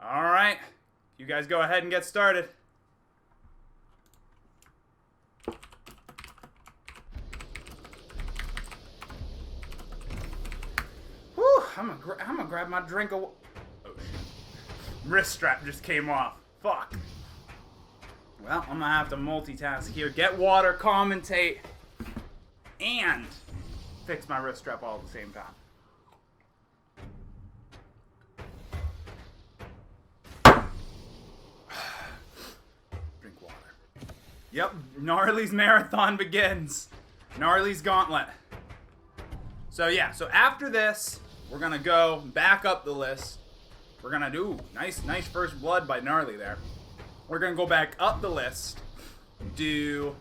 All right. You guys go ahead and get started. Whew, I'm gonna grab my drink of... Oh, shit. Wrist strap just came off. Fuck. Well, I'm gonna have to multitask here. Get water, commentate, and fix my wrist strap all at the same time. Drink water. Yep, Gnarley's marathon begins. Gnarley's gauntlet. So yeah, so after this, we're gonna go back up the list. We're gonna do nice first blood by Gnarley there. We're gonna go back up the list. Do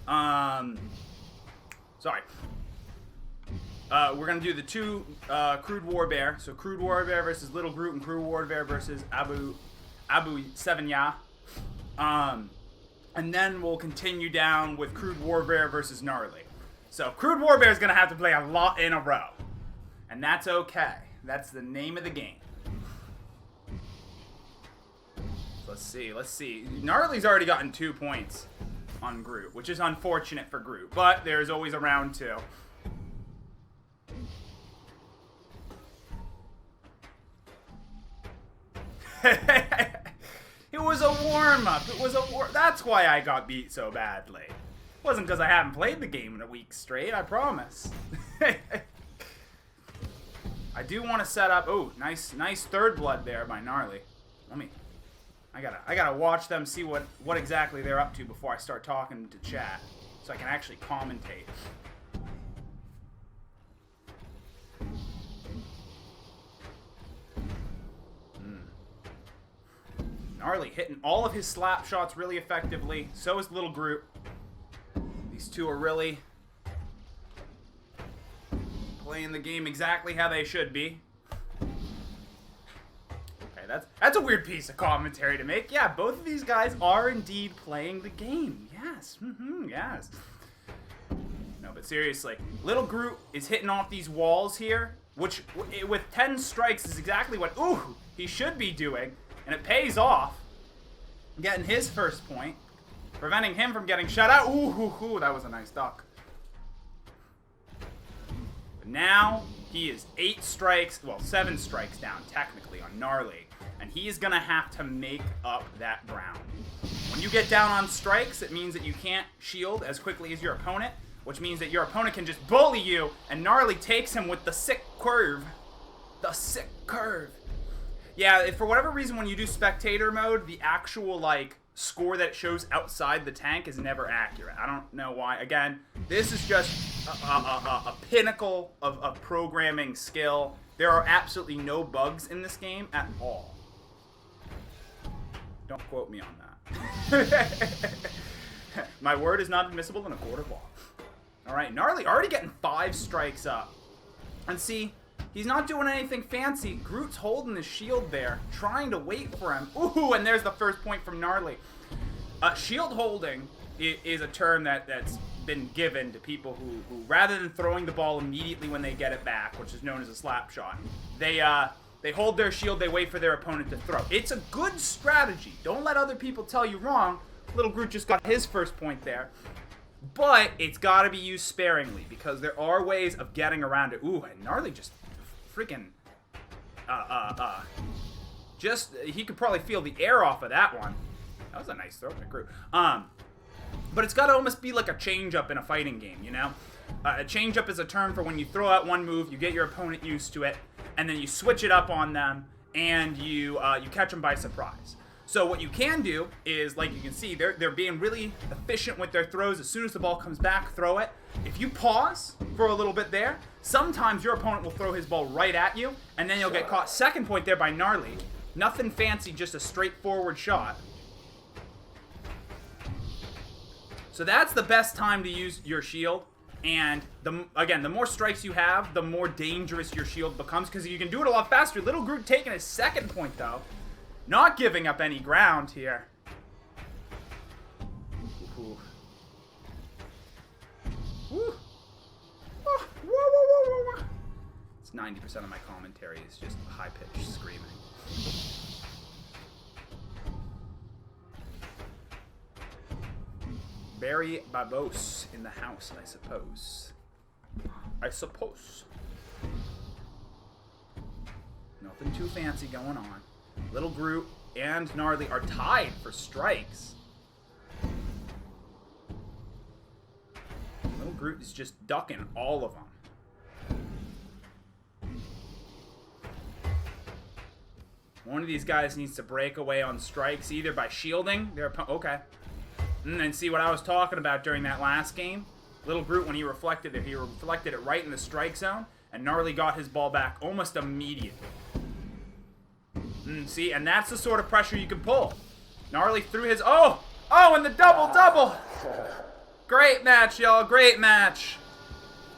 we're gonna do the two Crude Warbear. So Crude Warbear versus LittleGroot and Crude Warbear versus Abu 7ya. And then we'll continue down with Crude Warbear versus Gnarley. So Crude Warbear is gonna have to play a lot in a row, and that's okay. That's the name of the game. Let's see. Gnarley's already gotten 2 points on Groot, which is unfortunate for Groot, but there's always a round 2. It was a warm-up. That's why I got beat so badly. It wasn't because I haven't played the game in a week straight, I promise. I do want to set up... Oh, nice third blood there by Gnarley. I gotta watch them, see what exactly they're up to before I start talking to chat, so I can actually commentate. Gnarley hitting all of his slap shots really effectively. So is LittleGroot. These two are really playing the game exactly how they should be. That's a weird piece of commentary to make. Yeah, both of these guys are indeed playing the game. Yes. Yes. No, but seriously, LittleGroot is hitting off these walls here, which with 10 strikes is exactly what he should be doing, and it pays off. Getting his first point, preventing him from getting shut out. That was a nice duck. But now he is 7 strikes down technically on Gnarley. And he is going to have to make up that ground. When you get down on strikes, it means that you can't shield as quickly as your opponent, which means that your opponent can just bully you, and Gnarley takes him with the sick curve. The sick curve. Yeah, if for whatever reason when you do spectator mode, the actual, score that it shows outside the tank is never accurate. I don't know why. Again, this is just a pinnacle of programming skill. There are absolutely no bugs in this game at all. Don't quote me on that. My word is not admissible in a court of law. Alright, Gnarley already getting 5 strikes up. And see, he's not doing anything fancy. Groot's holding his shield there, trying to wait for him. Ooh, and there's the first point from Gnarley. Shield holding is a term that's been given to people who rather than throwing the ball immediately when they get it back, which is known as a slap shot, they hold their shield, they wait for their opponent to throw. It's a good strategy. Don't let other people tell you wrong. LittleGroot just got his first point there. But it's got to be used sparingly, because there are ways of getting around it. Ooh, and Gnarley just freaking... he could probably feel the air off of that one. That was a nice throw by Groot. But it's got to almost be like a change-up in a fighting game, you know? A change-up is a term for when you throw out one move, you get your opponent used to it, and then you switch it up on them, and you catch them by surprise. So what you can do is, like you can see, they're being really efficient with their throws. As soon as the ball comes back, throw it. If you pause for a little bit there, sometimes your opponent will throw his ball right at you, and then you'll get caught. Second point there by Gnarley. Nothing fancy, just a straightforward shot. So that's the best time to use your shield. And again, the more strikes you have, the more dangerous your shield becomes, because you can do it a lot faster. LittleGroot taking his second point, though. Not giving up any ground here. Ooh. Ooh. Oh, whoa. It's 90% of my commentary is just high-pitched screaming. Barry Babos in the house, I suppose. Nothing too fancy going on. Little Groot and Gnarly are tied for strikes. Little Groot is just ducking all of them. One of these guys needs to break away on strikes, either by shielding their opponent. Okay. And then see what I was talking about during that last game. Little Groot, when he reflected it right in the strike zone, and Gnarly got his ball back almost immediately. See, and that's the sort of pressure you can pull. Gnarly threw his... Oh, and the double-double. Great match, y'all. Great match.